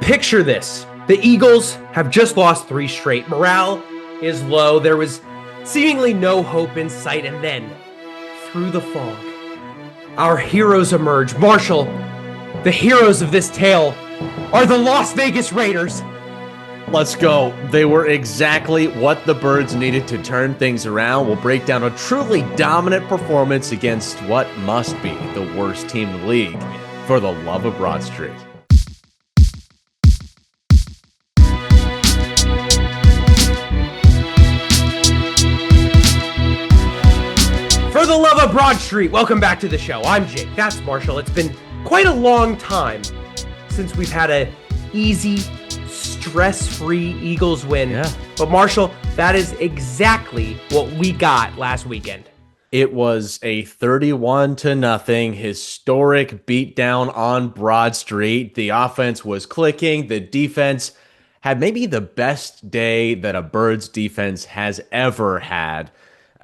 Picture this. The Eagles have just lost 3 straight. Morale is low. There was seemingly no hope in sight. And then, through the fog, our heroes emerge. Marshall, the heroes of this tale are the Las Vegas Raiders. Let's go. They were exactly what the Birds needed to turn things around. We'll break down a truly dominant performance against what must be the worst team in the league, for the love of Broad Street. For the love of Broad Street, welcome back to the show. I'm Jake, that's Marshall. It's been quite a long time since we've had a easy, stress-free Eagles win. Yeah. But Marshall, that is exactly what we got last weekend. It was a 31-0 historic beatdown on Broad Street. The offense was clicking. The defense had maybe the best day that a Birds defense has ever had.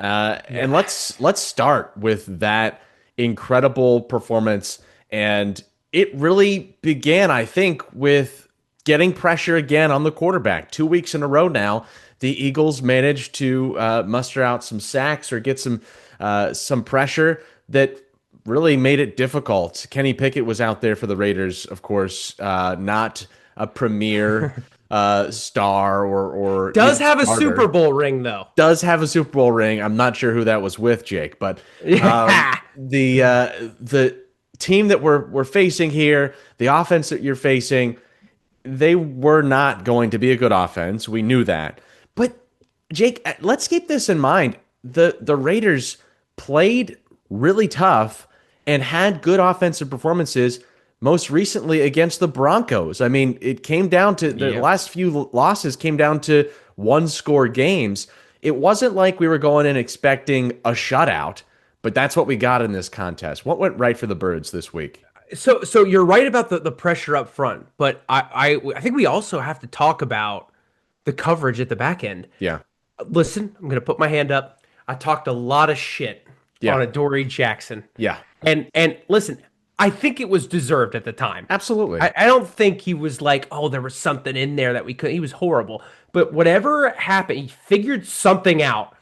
And let's start with that incredible performance. And it really began, I think, with getting pressure again on the quarterback. 2 weeks in a row now, the Eagles managed to muster out some sacks or get some pressure that really made it difficult. Kenny Pickett was out there for the Raiders, of course, not a premier star or does have a Super Bowl ring, though. Does have a Super Bowl ring. I'm not sure who that was with, Jake, but the team that we're facing here, the offense that you're facing, they were not going to be a good offense. We knew that. But Jake, let's keep this in mind. The Raiders played really tough and had good offensive performances, most recently against the Broncos. I mean, it came down to the last few losses came down to 1-score games. It wasn't like we were going in expecting a shutout, but that's what we got in this contest. What went right for the Birds this week? So you're right about the pressure up front, but I think we also have to talk about the coverage at the back end. Yeah. Listen, I'm going to put my hand up. I talked a lot of shit on Adoree Jackson. Yeah. And listen, I think it was deserved at the time. Absolutely. I don't think he was like, oh, there was something in there that we could. He was horrible. But whatever happened, he figured something out.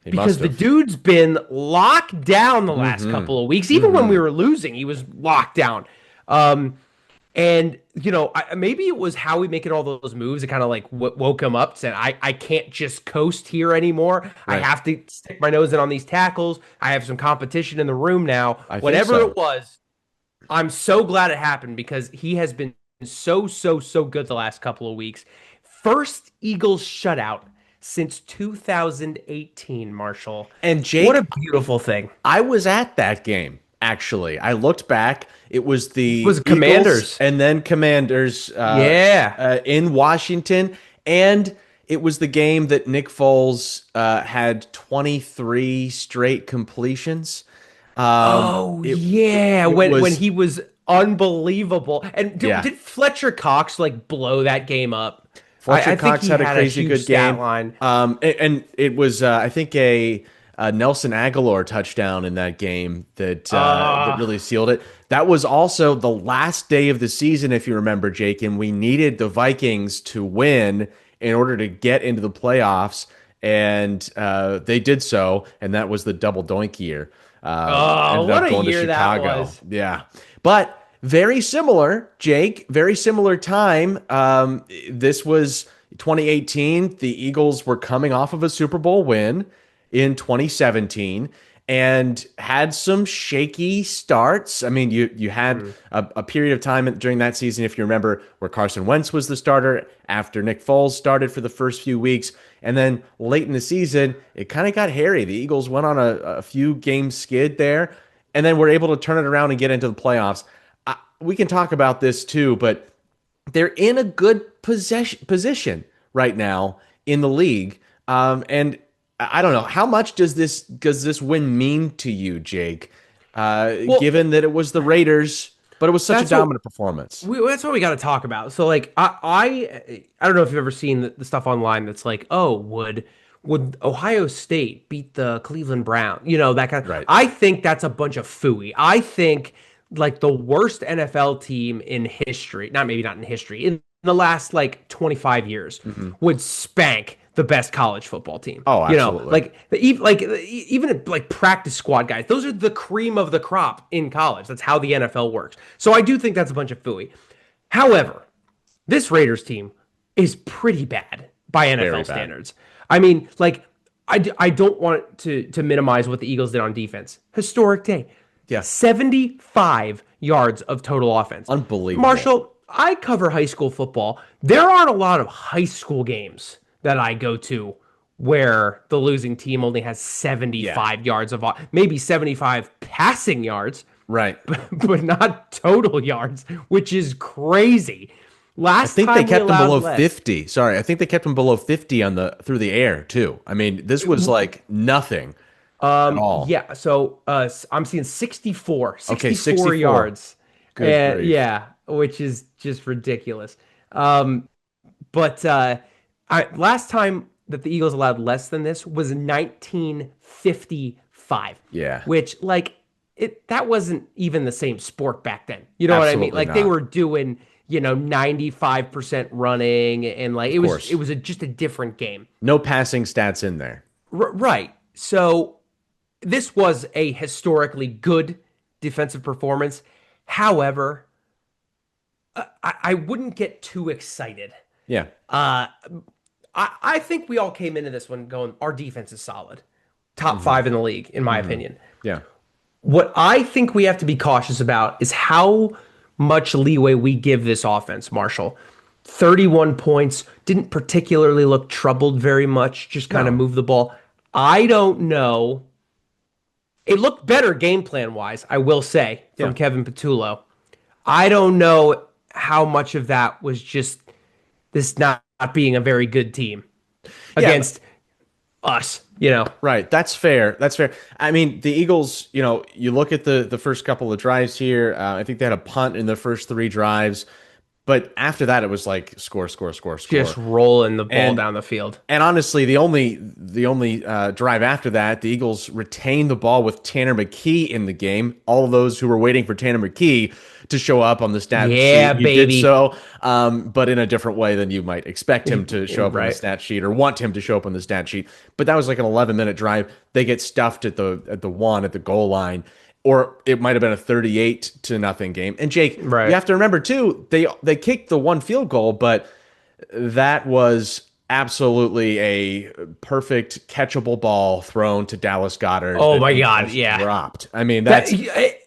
Because the dude's been locked down the last couple of weeks. Even when we were losing, he was locked down. And, you know, maybe it was how we making all those moves that kind of like woke him up, said, I can't just coast here anymore. Right. I have to stick my nose in on these tackles. I have some competition in the room now. Whatever it was, I'm so glad it happened because he has been so good the last couple of weeks. First Eagles shutout since 2018, Marshall. And Jake, what a beautiful thing. I was at that game, actually. I looked back. It was the Commanders. And then Commanders in Washington. And it was the game that Nick Foles had 23 straight completions. When he was unbelievable. And did Fletcher Cox like blow that game up? Fletcher Cox had a crazy good game. Line. And it was, I think, a Nelson Aguilar touchdown in that game that really sealed it. That was also the last day of the season, if you remember, Jake, and we needed the Vikings to win in order to get into the playoffs, and they did so, and that was the double doink year. What a year that was. Yeah. But very similar, Jake, very similar time. This was 2018. The Eagles were coming off of a Super Bowl win in 2017 and had some shaky starts. I mean, you had a period of time during that season, if you remember, where Carson Wentz was the starter after Nick Foles started for the first few weeks. And then late in the season, it kind of got hairy. The Eagles went on a few game skid there, and then were able to turn it around and get into the playoffs. We can talk about this too, but they're in a good position right now in the league. And I don't know, how much does this win mean to you, Jake? Given that it was the Raiders, but it was such a dominant performance. That's what we got to talk about. So, like, I don't know if you've ever seen the stuff online that's like, oh, would Ohio State beat the Cleveland Browns? You know, that kind of. Right. I think that's a bunch of phooey. I think like the worst NFL team in history, maybe not in history, in the last like 25 years would spank the best college football team. Oh, You know, absolutely. even like practice squad guys, those are the cream of the crop in college. That's how the NFL works. So I do think that's a bunch of phooey. However, this Raiders team is pretty bad by Very NFL bad. standards. I mean, like, I don't want to minimize what the Eagles did on defense. Historic day. Yeah. 75 yards of total offense. Unbelievable. Marshall, I cover high school football. There aren't a lot of high school games that I go to where the losing team only has 75 yards of, maybe 75 passing yards, Right. but not total yards, which is crazy. I Last think time they we kept them allowed below less. 50. Sorry, I think they kept them below 50 on the through the air too. I mean, this was like nothing at all. Yeah, so I'm seeing 64, Okay, 64 64. yards. Good grief. Yeah, which is just ridiculous. But last time that the Eagles allowed less than this was 1955. Yeah. Which that wasn't even the same sport back then. You know what I mean? Absolutely Like they not. were doing, 95% running and like course. it was just a different game. No passing stats in there. Right. So this was a historically good defensive performance. However, I wouldn't get too excited. Yeah. I think we all came into this one going, our defense is solid. Top five in the league, in my opinion. Yeah. What I think we have to be cautious about is how much leeway we give this offense, Marshall. 31 points, didn't particularly look troubled very much, just kind of moved the ball. I don't know. It looked better game plan wise, I will say, from Kevin Patullo. I don't know how much of that was just this not being a very good team against us, Right. That's fair. That's fair. I mean, the Eagles, you look at the first couple of drives here. I think they had a punt in the first three drives. But after that, it was like score, score, score, score. just rolling the ball down the field. And honestly, the only drive after that, the Eagles retained the ball with Tanner McKee in the game. All of those who were waiting for Tanner McKee to show up on the stat sheet, he baby. did so, but in a different way than you might expect him to show up on the stat sheet or want him to show up on the stat sheet. But that was like an 11-minute drive. They get stuffed at the goal line. Or it might have been a 38-0 game. And Jake, you have to remember too, they kicked the one field goal, but that was absolutely a perfect catchable ball thrown to Dallas Goedert. Oh my God, yeah. Dropped. I mean, that's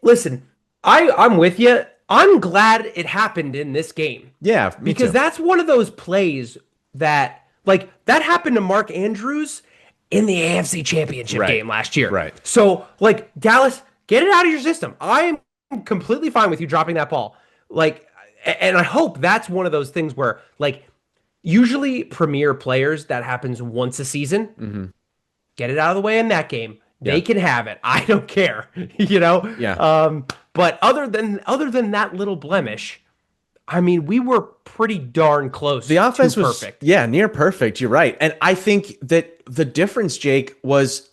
listen, I'm with you. I'm glad it happened in this game. Yeah, me because too. that's one of those plays that that happened to Mark Andrews in the AFC Championship game last year. Right. So Dallas, get it out of your system. I am completely fine with you dropping that ball. And I hope that's one of those things where, usually premier players, that happens once a season. Mm-hmm. Get it out of the way in that game. They can have it. I don't care. Yeah. But other than that little blemish, I mean, we were pretty darn close. The offense was perfect. Yeah, near perfect. You're right. And I think that the difference, Jake, was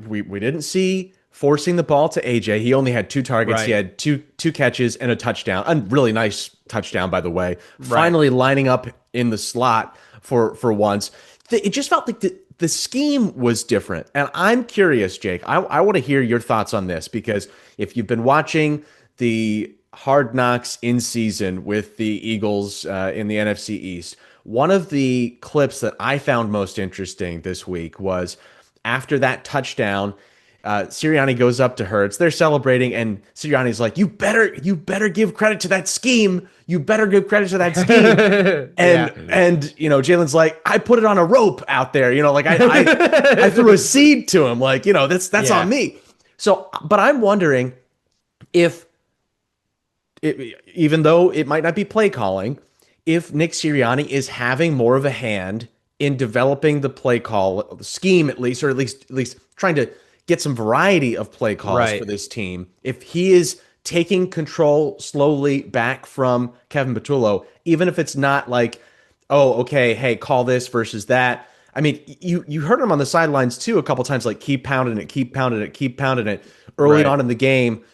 we didn't see forcing the ball to AJ. He only had 2 targets. He had two catches and a touchdown. A really nice touchdown, by the way. Finally lining up in the slot for once. It just felt like the scheme was different. And I'm curious, Jake. I want to hear your thoughts on this, because if you've been watching the Hard Knocks in season with the Eagles in the NFC East, one of the clips that I found most interesting this week was after that touchdown, Sirianni goes up to Hurts. They're celebrating, and Sirianni's like, "You better give credit to that scheme. You better give credit to that scheme." And Jalen's like, "I put it on a rope out there. I threw a seed to him. That's on me." So, but I'm wondering if, even though it might not be play calling, if Nick Sirianni is having more of a hand in developing the play call scheme, at least trying to get some variety of play calls for this team. If he is taking control slowly back from Kevin Patullo, even if it's not like, oh, okay, hey, call this versus that. I mean, you heard him on the sidelines too a couple times, like keep pounding it early on in the game.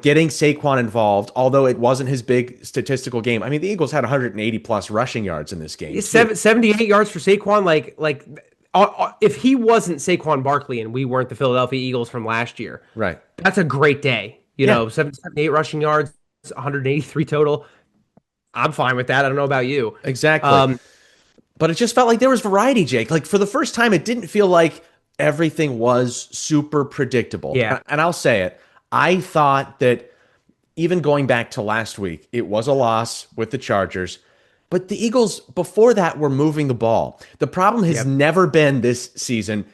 getting Saquon involved, although it wasn't his big statistical game. I mean, the Eagles had 180 plus rushing yards in this game. 78 yards for Saquon. If he wasn't Saquon Barkley and we weren't the Philadelphia Eagles from last year, Right. that's a great day. 78 rushing yards, 183 total. I'm fine with that. I don't know about you. Exactly. But it just felt like there was variety, Jake. Like for the first time, it didn't feel like everything was super predictable. Yeah. And I'll say it. I thought that even going back to last week, it was a loss with the Chargers. But the Eagles before that were moving the ball. The problem has never been this season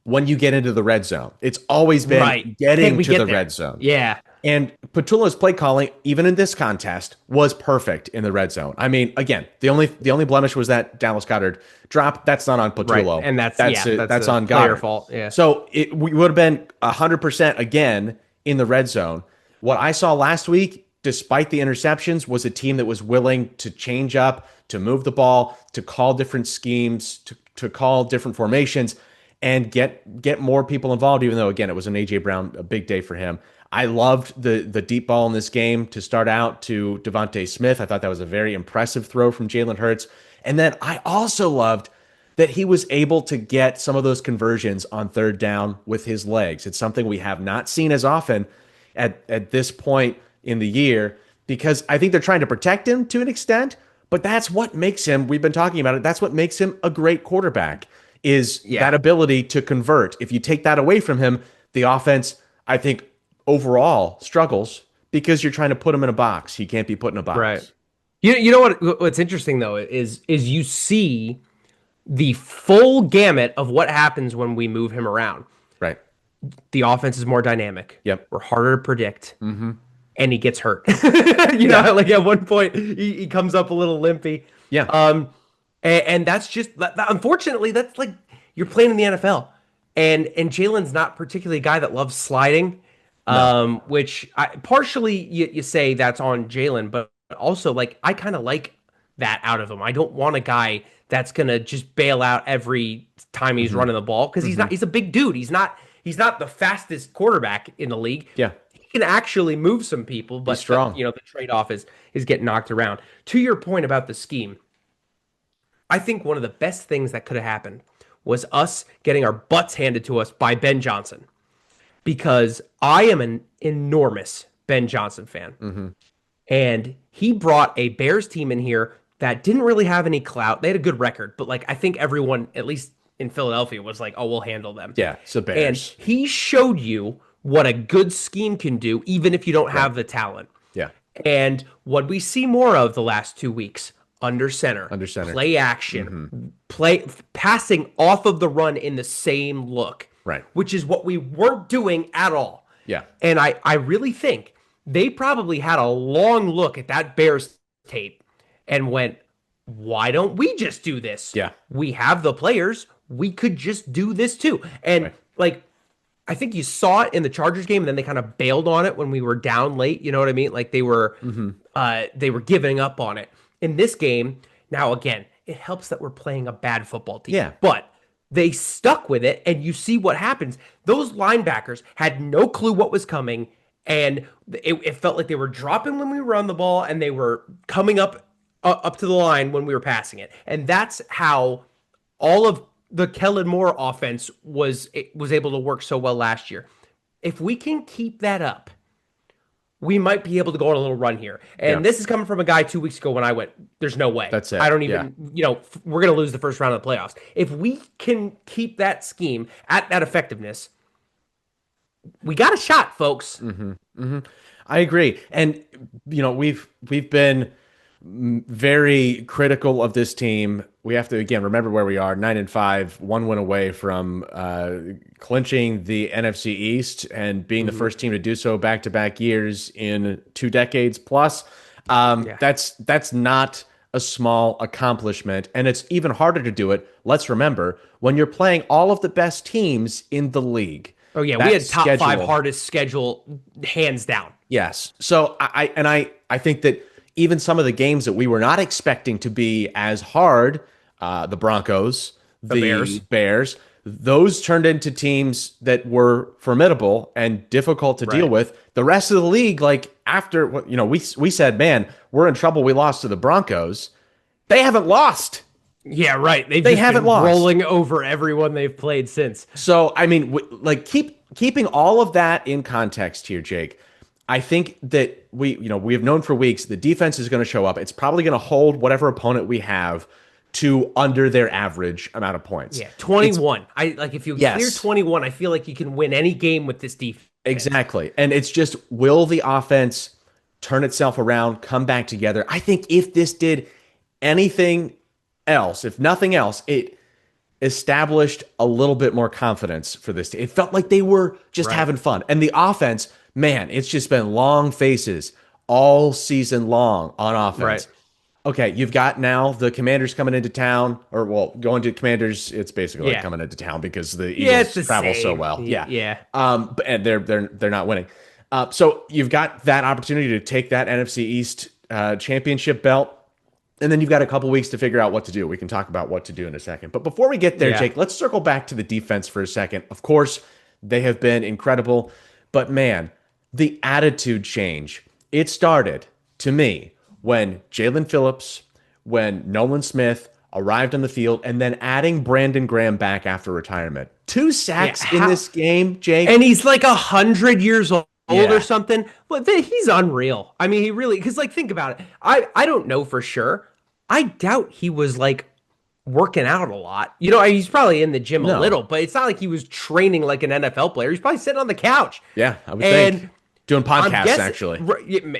when you get into the red zone. It's always been getting to the red zone. Yeah. And Patullo's play calling, even in this contest, was perfect in the red zone. I mean, again, the only blemish was that Dallas Goedert drop. That's not on Patullo. Right. And that's on Goedert. Goedert. Fault. Yeah. So we would have been 100% again in the red zone. What I saw last week, despite the interceptions, was a team that was willing to change up, to move the ball, to call different schemes, to call different formations, and get more people involved, even though, again, it was an A.J. Brown, a big day for him. I loved the deep ball in this game to start out to Devontae Smith. I thought that was a very impressive throw from Jalen Hurts. And then I also loved that he was able to get some of those conversions on third down with his legs. It's something we have not seen as often at this point in the year, because I think they're trying to protect him to an extent, but that's what makes him, we've been talking about it, that's what makes him a great quarterback, is that ability to convert. If you take that away from him, the offense, I think, overall struggles because you're trying to put him in a box. He can't be put in a box. Right. You know what's interesting though is you see the full gamut of what happens when we move him around. Right. The offense is more dynamic. Yep. We're harder to predict. Mm-hmm. And he gets hurt. Know, like at one point he comes up a little limpy. Yeah. And that's just unfortunately that's like you're playing in the NFL. And Jalen's not particularly a guy that loves sliding. No. Which partially you say that's on Jalen, but also like I kind of like that out of him. I don't want a guy that's gonna just bail out every time he's running the ball because he's a big dude. He's not the fastest quarterback in the league. Yeah, he can actually move some people, but he's strong. The trade-off is getting knocked around. To your point about the scheme, I think one of the best things that could have happened was us getting our butts handed to us by Ben Johnson. Because I am an enormous Ben Johnson fan. Mm-hmm. And he brought a Bears team in here that didn't really have any clout. They had a good record, but I think everyone, at least in Philadelphia, was like, oh, we'll handle them. Yeah, it's the Bears. And he showed you what a good scheme can do, even if you don't have the talent. Yeah. And what we see more of the last 2 weeks, under center, play action, passing off of the run in the same look. Right. Which is what we weren't doing at all. Yeah. And I really think they probably had a long look at that Bears tape and went, why don't we just do this? Yeah. We have the players. We could just do this too. And I think you saw it in the Chargers game and then they kind of bailed on it when we were down late. You know what I mean? Like they were giving up on it. In this game, now again, it helps that we're playing a bad football team. Yeah. But they stuck with it, and you see what happens. Those linebackers had no clue what was coming, and it felt like they were dropping when we were on the ball, and they were coming up to the line when we were passing it. And that's how all of the Kellen Moore offense was able to work so well last year. If we can keep that up, we might be able to go on a little run here. And this is coming from a guy 2 weeks ago when I went, there's no way. That's it. I don't even, we're going to lose the first round of the playoffs. If we can keep that scheme at that effectiveness, we got a shot, folks. Mm-hmm. Mm-hmm. I agree. And, we've been very critical of this team. We have to, again, remember where we are, 9-5, 1 win away from clinching the NFC East and being the first team to do so back-to-back years in 2 decades plus. That's not a small accomplishment, and it's even harder to do it, let's remember, when you're playing all of the best teams in the league. Oh, yeah, we had top 5 hardest schedule, hands down. Yes. So I think that even some of the games that we were not expecting to be as hard, the Broncos, the Bears, those turned into teams that were formidable and difficult to deal Right. with. The rest of the league, like after we said, man, we're in trouble. We lost to the Broncos. They haven't lost. Yeah, right. They've They just haven't been lost. rolling over everyone they've played since. So I mean, like keeping all of that in context here, Jake. I think that we have known for weeks the defense is going to show up. It's probably going to hold whatever opponent we have to under their average amount of points. Yeah, 21. I like if you clear Yes. 21, I feel like you can win any game with this defense. Exactly. And it's just, will the offense turn itself around, come back together? I think if this did anything else, if nothing else, it established a little bit more confidence for this team. It felt like they were just having fun. And the offense, man, it's just been long faces all season long on offense. Right. Okay, you've got now the Commanders coming into town, or well, going to Commanders. It's basically like coming into town because the Eagles travel so well. Yeah, yeah. But and they're not winning. So you've got that opportunity to take that NFC East championship belt, and then you've got a couple weeks to figure out what to do. We can talk about what to do in a second. But before we get there, Jake, let's circle back to the defense for a second. Of course, they have been incredible, but man, the attitude change. It started to me when Jalen Phillips, when Nolan Smith arrived on the field, and then adding Brandon Graham back after retirement. 2 sacks in this game, Jake. And he's like 100 years old or something. But he's unreal. I mean, he really, because like, think about it. I don't know for sure. I doubt he was like working out a lot. You know, he's probably in the gym a little, but it's not like he was training like an NFL player. He's probably sitting on the couch. Yeah, I would think. Doing podcasts, actually.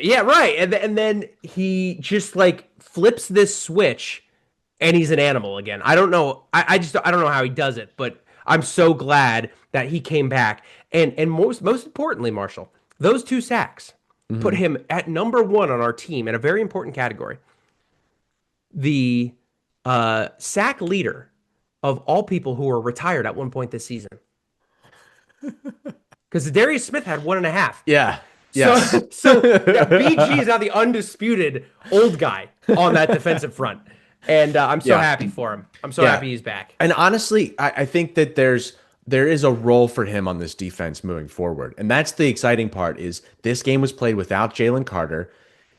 Yeah, right. And then he just like flips this switch and he's an animal again. I don't know. I don't know how he does it, but I'm so glad that he came back. And most importantly, Marshall, those 2 sacks put him at number 1 on our team in a very important category. The sack leader of all people who were retired at one point this season. Because Darius Smith had 1.5. Yeah. Yes. So BG is now the undisputed old guy on that defensive front. And I'm so happy for him. I'm so happy he's back. And honestly, I think that there is a role for him on this defense moving forward. And that's the exciting part is this game was played without Jalen Carter.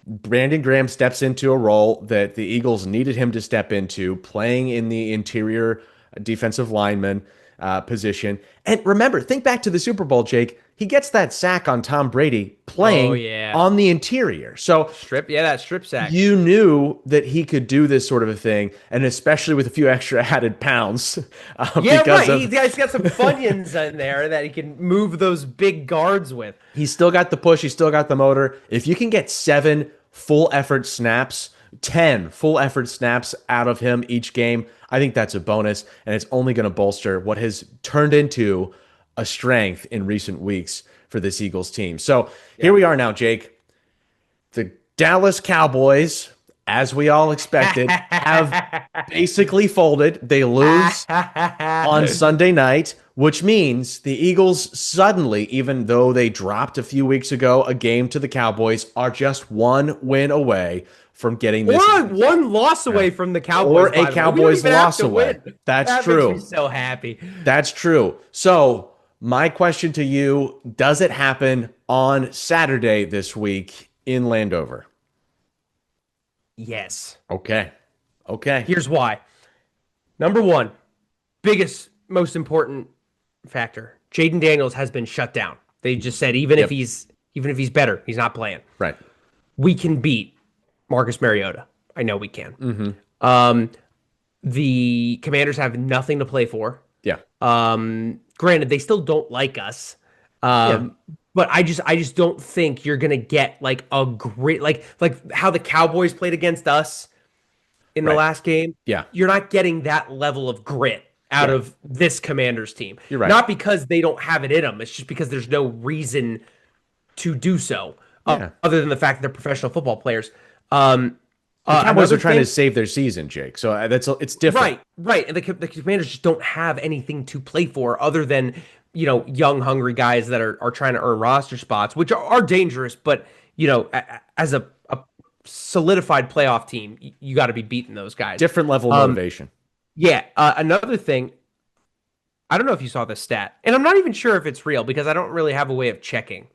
Brandon Graham steps into a role that the Eagles needed him to step into, playing in the interior defensive lineman position. And remember, think back to the Super Bowl, Jake. He gets that sack on Tom Brady playing on the interior. So that strip sack. You knew that he could do this sort of a thing, and especially with a few extra added pounds. He's got some Funyuns in there that he can move those big guards with. He's still got the push. He's still got the motor. If you can get 7 full effort snaps, 10 full effort snaps out of him each game, I think that's a bonus, and it's only going to bolster what has turned into a strength in recent weeks for this Eagles team. So here we are now, Jake. The Dallas Cowboys, as we all expected, have basically folded. They lose on Sunday night, which means the Eagles suddenly, even though they dropped a few weeks ago a game to the Cowboys, are just 1 win away from getting this. One loss away from the Cowboys. Or a Cowboys loss away. That's true. Makes me so happy. That's true. So my question to you, does it happen on Saturday this week in Landover? Yes. Okay. Here's why. Number 1, biggest, most important factor. Jaden Daniels has been shut down. They just said even if he's better, he's not playing. Right. We can beat Marcus Mariota. I know we can. The Commanders have nothing to play for. Yeah. Granted, they still don't like us. But I just don't think you're gonna get like a great like how the Cowboys played against us in the last game. Yeah. You're not getting that level of grit out of this Commanders team. You're right. Not because they don't have it in them. It's just because there's no reason to do so other than the fact that they're professional football players. The Cowboys are trying to save their season, Jake. So it's different. Right. And the Commanders just don't have anything to play for other than, young, hungry guys that are trying to earn roster spots, which are dangerous. But, as a solidified playoff team, you got to be beating those guys. Different level of motivation. Yeah. Another thing, I don't know if you saw this stat, and I'm not even sure if it's real because I don't really have a way of checking.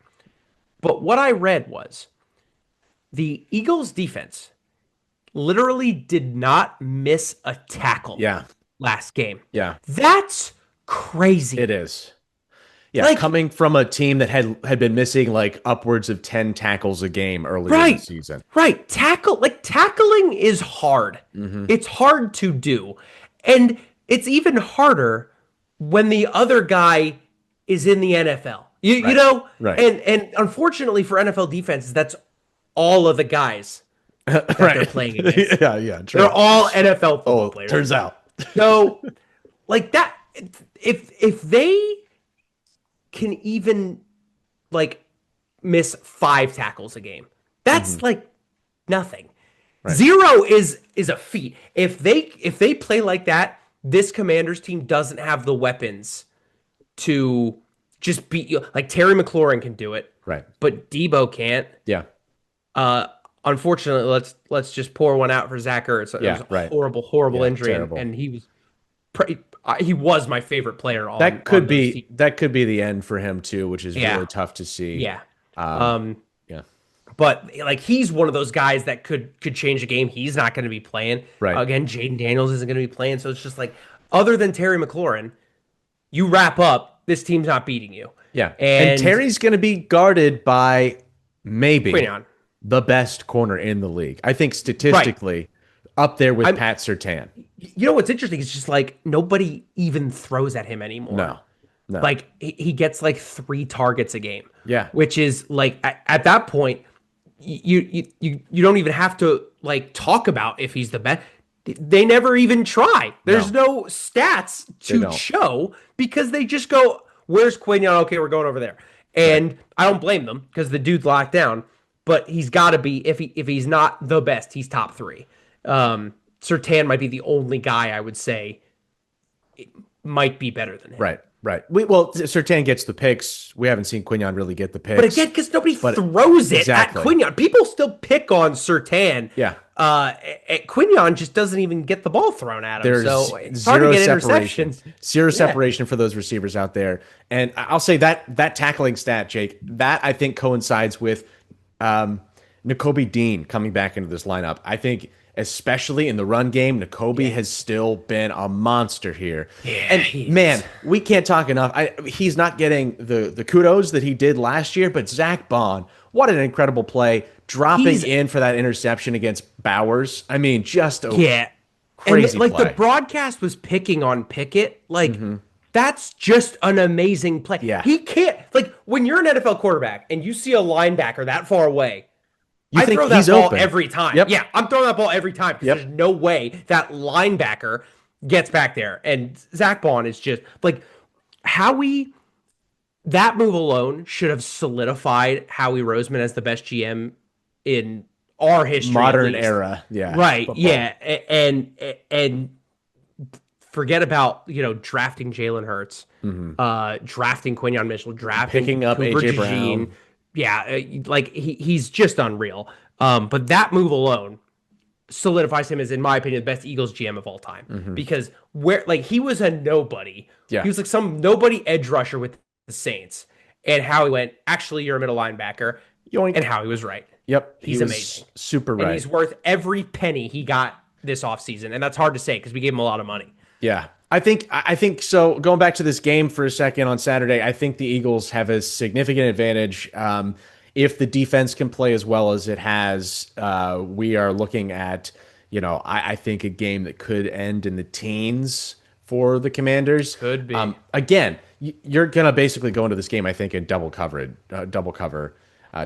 But what I read was the Eagles defense literally did not miss a tackle Yeah. last game. Yeah. That's crazy. It is. Yeah, coming from a team that had been missing like upwards of 10 tackles a game earlier in the season. Right. Tackling is hard. It's hard to do. And it's even harder when the other guy is in the NFL. You know? Right. And unfortunately for NFL defenses, that's all of the guys that they're playing against. Yeah. True. They're all NFL football players. Turns out. So like that, if they can even like miss 5 tackles a game, that's like nothing. Right. 0 is a feat. If they play like that, this Commanders team doesn't have the weapons to just beat you. Like Terry McLaurin can do it, right? But Debo can't. Yeah. Unfortunately, let's just pour one out for Zach Ertz. It was a horrible injury, and he was he was my favorite player. That could be the end for him too, which is really tough to see. Yeah. But like he's one of those guys that could change a game. He's not going to be playing. Right. Again, Jaden Daniels isn't going to be playing. So it's just like, other than Terry McLaurin, you wrap up, this team's not beating you. Yeah. And Terry's going to be guarded by maybe Quinion, the best corner in the league. I think statistically up there with Pat Surtain. You know what's interesting? It's just like nobody even throws at him anymore. No. Like he gets like 3 targets a game. Yeah. Which is like at that point, you don't even have to like talk about if he's the best. They never even try. There's no stats to show because they just go, "Where's Quinion? Okay, we're going over there." And I don't blame them because the dude's locked down. But he's got to be, if he's not the best, he's top 3. Surtain might be the only guy I would say it might be better than him. Right. Well, Surtain gets the picks. We haven't seen Quinion really get the picks. But again, because nobody throws it at Quinion. People still pick on Surtain. Yeah. Quinion just doesn't even get the ball thrown at him. There's so it's hard to get interceptions. Zero separation for those receivers out there. And I'll say that tackling stat, Jake, that I think coincides with Nakobe Dean coming back into this lineup. I think especially in the run game, Nakobe has still been a monster here. Yeah, and man, we can't talk enough. He's not getting the kudos that he did last year, but Zach Bond, what an incredible play, dropping in for that interception against Bowers. I mean, just a crazy and, like, play. the broadcast was picking on Pickett. Like, that's just an amazing play. Yeah. He can't, like, when you're an NFL quarterback and you see a linebacker that far away, I throw that ball every time. Yep. Yeah, I'm throwing that ball every time because there's no way that linebacker gets back there. And Zach Bond is just like that move alone should have solidified Howie Roseman as the best GM in our history, modern era. Yeah, right. Football. Yeah, and forget about drafting Jalen Hurts, drafting Quinion Mitchell, picking up Cooper AJ Jean. Brown. Yeah, like he's just unreal. But that move alone solidifies him as, in my opinion, the best Eagles GM of all time. Because he was a nobody. Yeah. He was like some nobody edge rusher with the Saints. And Howie went, actually, you're a middle linebacker. Yoink. And Howie was right. Yep. He's amazing. Super right. And he's worth every penny he got this offseason. And that's hard to say because we gave him a lot of money. Yeah. I think so. Going back to this game for a second on Saturday, I think the Eagles have a significant advantage. If the defense can play as well as it has, we are looking at, I think a game that could end in the teens for the Commanders. Could be. Again, you're going to basically go into this game, I think, in double cover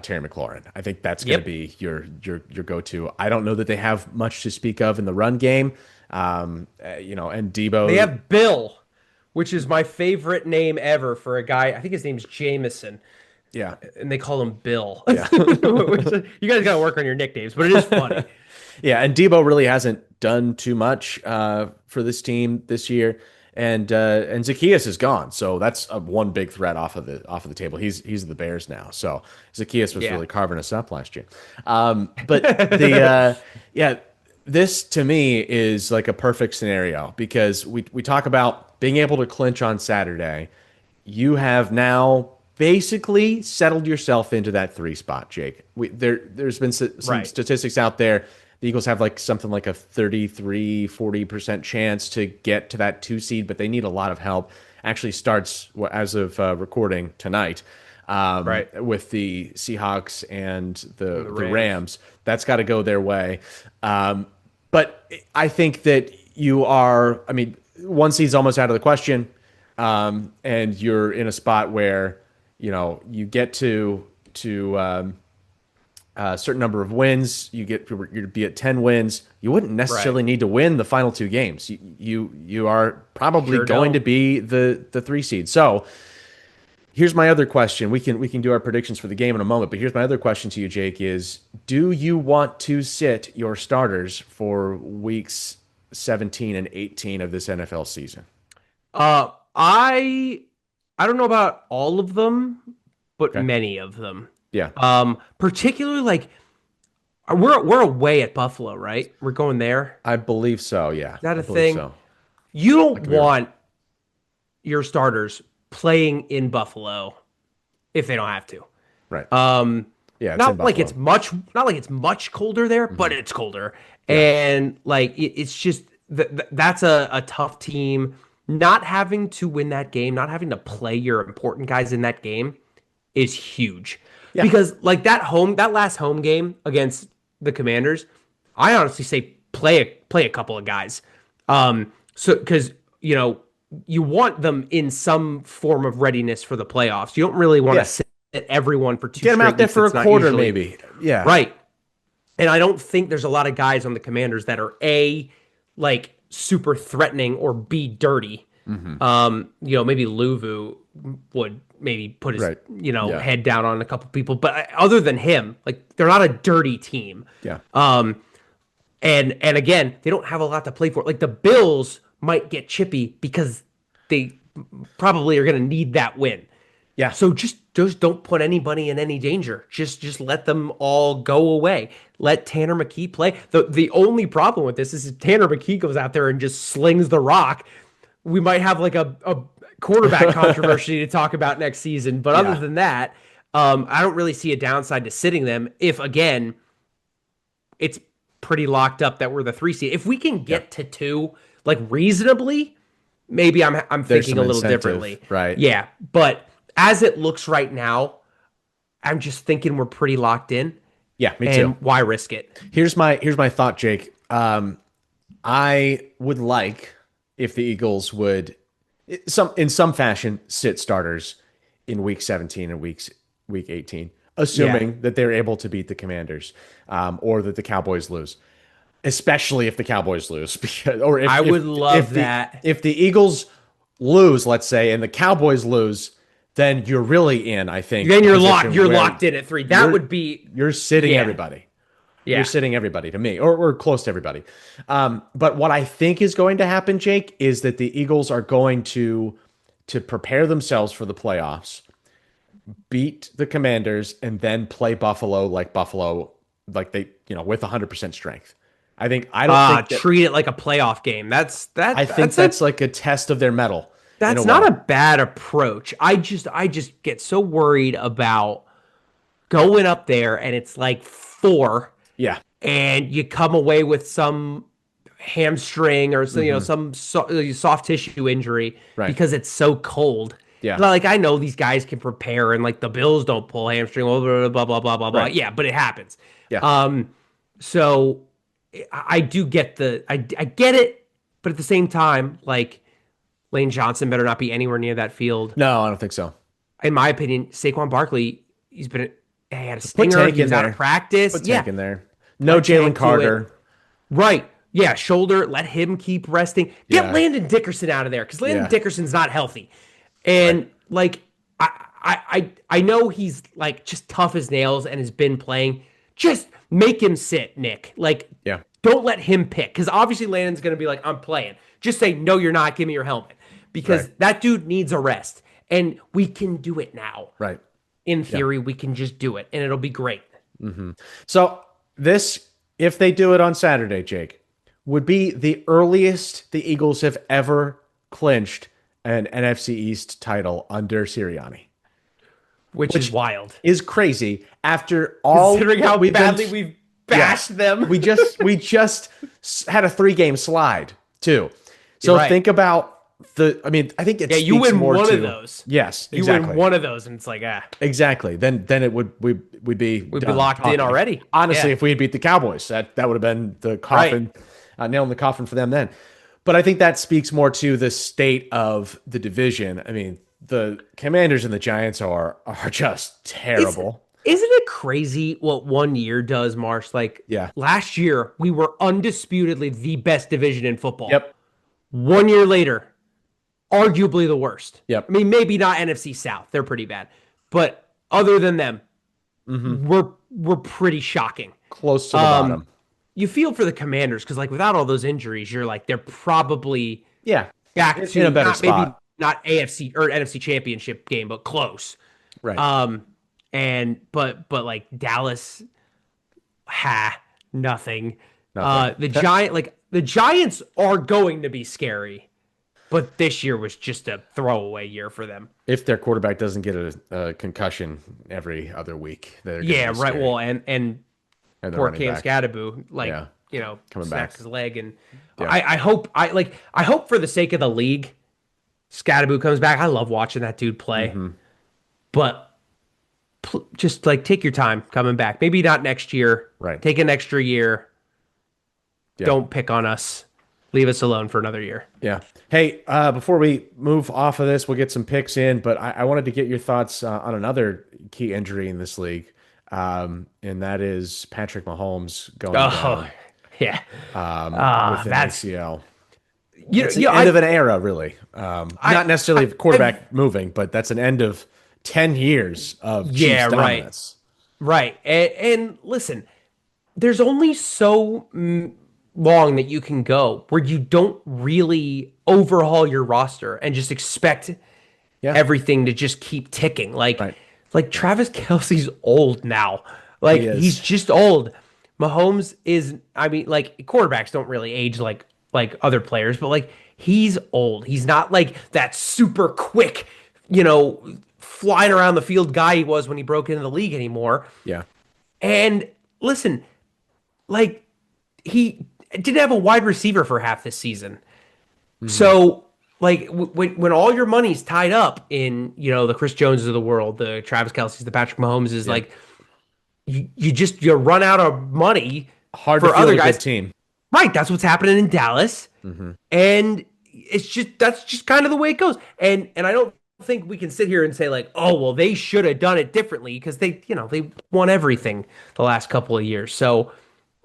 Terry McLaurin. I think that's going to be your go-to. I don't know that they have much to speak of in the run game. And Debo. They have Bill, which is my favorite name ever for a guy. I think his name's Jameson. Yeah. And they call him Bill. Yeah. You guys got to work on your nicknames, but it is funny. Yeah. And Debo really hasn't done too much for this team this year. And Zacchaeus is gone. So that's one big threat off of the table. He's the Bears now. So Zacchaeus was really carving us up last year. But this to me is like a perfect scenario because we talk about being able to clinch on Saturday. You have now basically settled yourself into that 3 spot, Jake. There's been some Right. statistics out there. The Eagles have like something like a 40% chance to get to that 2 seed, but they need a lot of help. Actually starts as of recording tonight Right. with the Seahawks and the Rams. Rams. That's got to go their way. But I think that you are, I mean, 1 seed's almost out of the question. And you're in a spot where, you get to a certain number of wins. You'd be at 10 wins. You wouldn't necessarily Right. need to win the final 2 games. You are probably Sure going to don't. be the 3 seed. So here's my other question. We can do our predictions for the game in a moment, but here's my other question to you, Jake, is do you want to sit your starters for weeks 17 and 18 of this NFL season? Uh, I I don't know about all of them, but Okay. many of them. Yeah, Particularly like we're away at Buffalo, right? We're going there. I believe so. Yeah, Is that I a believe thing? so. You I don't could be wrong. want your starters playing in Buffalo if they don't have to. Right. Um, Yeah, it's in Buffalo. not like it's much colder there, Hmm. but it's colder. Yeah. And like it's just that's a tough team. Not having to win that game, not having to play your important guys in that game is huge. Yeah. Because like that last home game against the Commanders, I honestly say play a couple of guys. So because you want them in some form of readiness for the playoffs. You don't really want to Yeah. sit everyone for two Get them straight out there weeks. for a It's not quarter, usually maybe. Yeah. right. And I don't think there's a lot of guys on the Commanders that are A, like super threatening or B, dirty. Hmm. Maybe Luvu would maybe put his, Right. Yeah. head down on a couple people. But other than him, like they're not a dirty team. Yeah. And again, they don't have a lot to play for. Like the Bills might get chippy because they probably are going to need that win. Yeah. So just don't put anybody in any danger. Just let them all go away. Let Tanner McKee play. The only problem with this is if Tanner McKee goes out there and just slings the rock, we might have like a quarterback controversy to talk about next season. But other Yeah. than that, I don't really see a downside to sitting them if again it's pretty locked up that we're the 3 seed. If we can get to 2 like reasonably, maybe I'm There's thinking some a little incentive, differently. right? Yeah, but as it looks right now, I'm just thinking we're pretty locked in, Yeah, me too. and why risk it? Here's my thought, Jake. I would like if the Eagles would in some fashion sit starters in week 17 and week 18, assuming Yeah. that they're able to beat the Commanders, or that the Cowboys lose. Especially if the Cowboys lose, because or I would love if the that. if the Eagles lose, let's say, and the Cowboys lose, then you're really in, I think, Then a you're locked. position You're where locked in at 3. That you're would be you're sitting yeah, everybody. You're yeah. sitting everybody to me, or close to everybody. But what I think is going to happen, Jake, is that the Eagles are going to prepare themselves for the playoffs, beat the Commanders, and then play Buffalo, like they, with 100% strength. I don't think that. Treat it like a playoff game. I think that's like a test of their mettle in a that's not way. a bad approach. I just get so worried about going up there and it's like 4 Yeah. and you come away with some hamstring or some, Hmm. soft tissue injury Right. because it's so cold. Yeah. Like I know these guys can prepare and like the Bills don't pull hamstring, blah blah blah blah blah blah blah. Right. Yeah, but it happens. Yeah. So I do get I get it, but at the same time, like Lane Johnson better not be anywhere near that field. No, I don't think so. In my opinion, Saquon Barkley, he had a Put stinger, Tank he in was out there. of practice. Put Yeah, Tank in there. No Put Jalen Tank to Carter. right. Yeah, shoulder, let him keep resting. Get Yeah. Landon Dickerson out of there because Landon Yeah. Dickerson's not healthy. And Right. like I know he's like just tough as nails and has been playing. Just make him sit, Nick. Like Yeah. don't let him pick because obviously Landon's gonna be like, I'm playing. Just say, no, you're not. Give me your helmet. Because Right. that dude needs a rest. And we can do it now. Right. In theory, we can just do it and it'll be great. So this if they do it on Saturday, Jake, would be the earliest the Eagles have ever clinched an NFC East title under Sirianni, which is which wild. is crazy after all Considering how badly we've bashed them. we just had a 3-game slide too. So Right. think about I think it you speaks win more one to, of those. Yes, You exactly. win one of those, and it's like, Exactly. Then we'd be done locked in talking. already. Honestly, Yeah. if we had beat the Cowboys, that would have been the coffin, nail in the coffin for them then. But I think that speaks more to the state of the division. I mean, the Commanders and the Giants are just terrible. Isn't it crazy what 1 year does, Marsh? Like, Yeah. last year, we were undisputedly the best division in football. Yep. 1 year later, arguably the worst. Yep. I mean, maybe not NFC South. They're pretty bad. But other than them, we're pretty shocking. Close to the bottom. You feel for the Commanders because, like, without all those injuries, you're like, they're probably back to in a better not, spot. maybe not AFC or NFC Championship game, but close. Right. But like Dallas, nothing. Nothing. The Giants are going to be scary, but this year was just a throwaway year for them. If their quarterback doesn't get a concussion every other week, they're gonna be Right. scary. Well, and And the poor running Cam back. Scadaboo, Coming snacks back. his leg, and Yeah. I hope for the sake of the league, Scadaboo comes back. I love watching that dude play, but just like take your time coming back. Maybe not next year. Right. Take an extra year. Yeah. Don't pick on us. Leave us alone for another year. Yeah. Hey, before we move off of this, we'll get some picks in, but I wanted to get your thoughts on another key injury in this league, and that is Patrick Mahomes going down Yeah. with an that's ACL. you It's the end of an era, really. Not necessarily quarterback moving, but that's an end of 10 years of Chiefs dominance. Right. And listen, there's only so long that you can go where you don't really overhaul your roster and just expect everything to just keep ticking. Like Travis Kelce's old now. Like he's just old. Mahomes is, like quarterbacks don't really age like other players, but like he's old. He's not like that super quick, flying around the field guy he was when he broke into the league anymore. Yeah. And listen, like he didn't have a wide receiver for half this season. So like when all your money's tied up in, the Chris Joneses of the world, the Travis Kelce's, the Patrick Mahomes is like, you run out of money Hard for to field other a guys. good team. Right. That's what's happening in Dallas. And that's just kind of the way it goes. And I don't think we can sit here and say like, oh, well, they should have done it differently because they won everything the last couple of years. So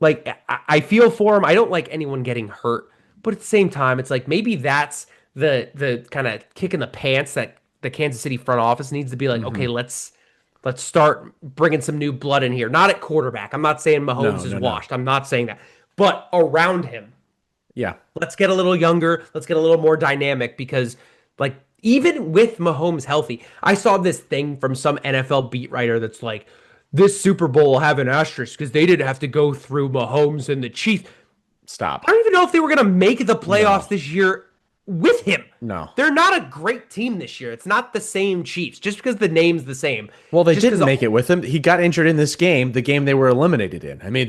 like, I feel for them. I don't like anyone getting hurt, but at the same time, it's like, maybe that's the kind of kick in the pants that the Kansas City front office needs to be like, okay, let's start bringing some new blood in here. Not at quarterback. I'm not saying Mahomes is washed. I'm not saying that. But around him. Yeah. Let's get a little younger. Let's get a little more dynamic because, like, even with Mahomes healthy, I saw this thing from some NFL beat writer that's like, this Super Bowl will have an asterisk because they didn't have to go through Mahomes and the Chiefs. Stop. I don't even know if they were going to make the playoffs this year with him. No. They're not a great team this year. It's not the same Chiefs just because the name's the same. Well, they didn't make it with him. He got injured in this game, the game they were eliminated in. I mean,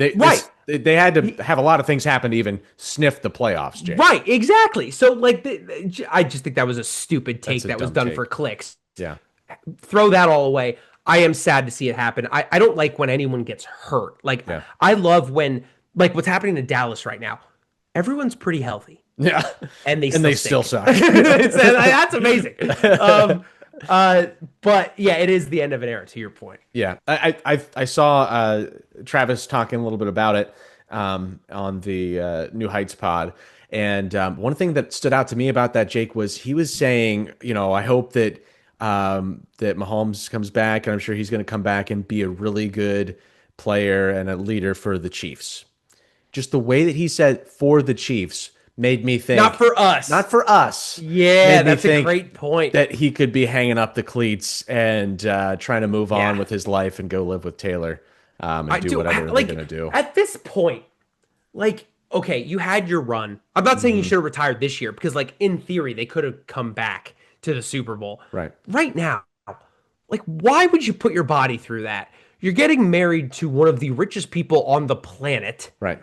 they had to have a lot of things happen to even sniff the playoffs, Jay. Right, exactly. So, like, I just think that was a stupid take that was done for clicks. Yeah. Throw that all away. I am sad to see it happen. I don't like when anyone gets hurt. Like, I love when, like, what's happening in Dallas right now. Everyone's pretty healthy. Yeah. And they still suck. That's amazing. But yeah, it is the end of an era, to your point. Yeah. I saw Travis talking a little bit about it on the New Heights pod. And one thing that stood out to me about that, Jake, was he was saying, I hope that that Mahomes comes back, and I'm sure he's going to come back and be a really good player and a leader for the Chiefs. Just the way that he said for the Chiefs made me think. Not for us. Not for us. Yeah, that's a great point. That he could be hanging up the cleats and trying to move on with his life and go live with Taylor and do whatever they're going to do. At this point, like, okay, you had your run. I'm not saying you Hmm. should have retired this year because, like, in theory, they could have come back to the Super Bowl. Right. Right now, like, why would you put your body through that? You're getting married to one of the richest people on the planet. Right.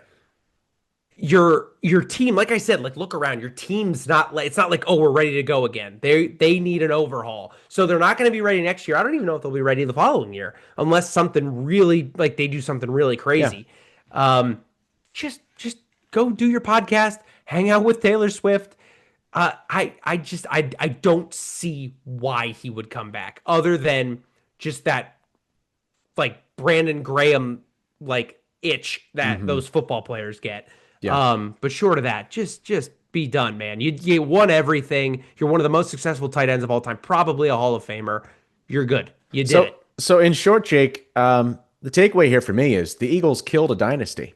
Your team, like I said, like look around. Your team's not like it's not like, oh, we're ready to go again. They need an overhaul. So they're not going to be ready next year. I don't even know if they'll be ready the following year unless something really like they do something really Yeah. crazy. Um just go do your podcast, hang out with Taylor Swift. I don't see why he would come back other than just that like Brandon Graham like itch that Hmm. those football players get. Yeah. But short of that, just be done, man. You won everything. You're one of the most successful tight ends of all time, probably a Hall of Famer. You're good. You did So it. so in short, Jake, the takeaway here for me is the Eagles killed a dynasty.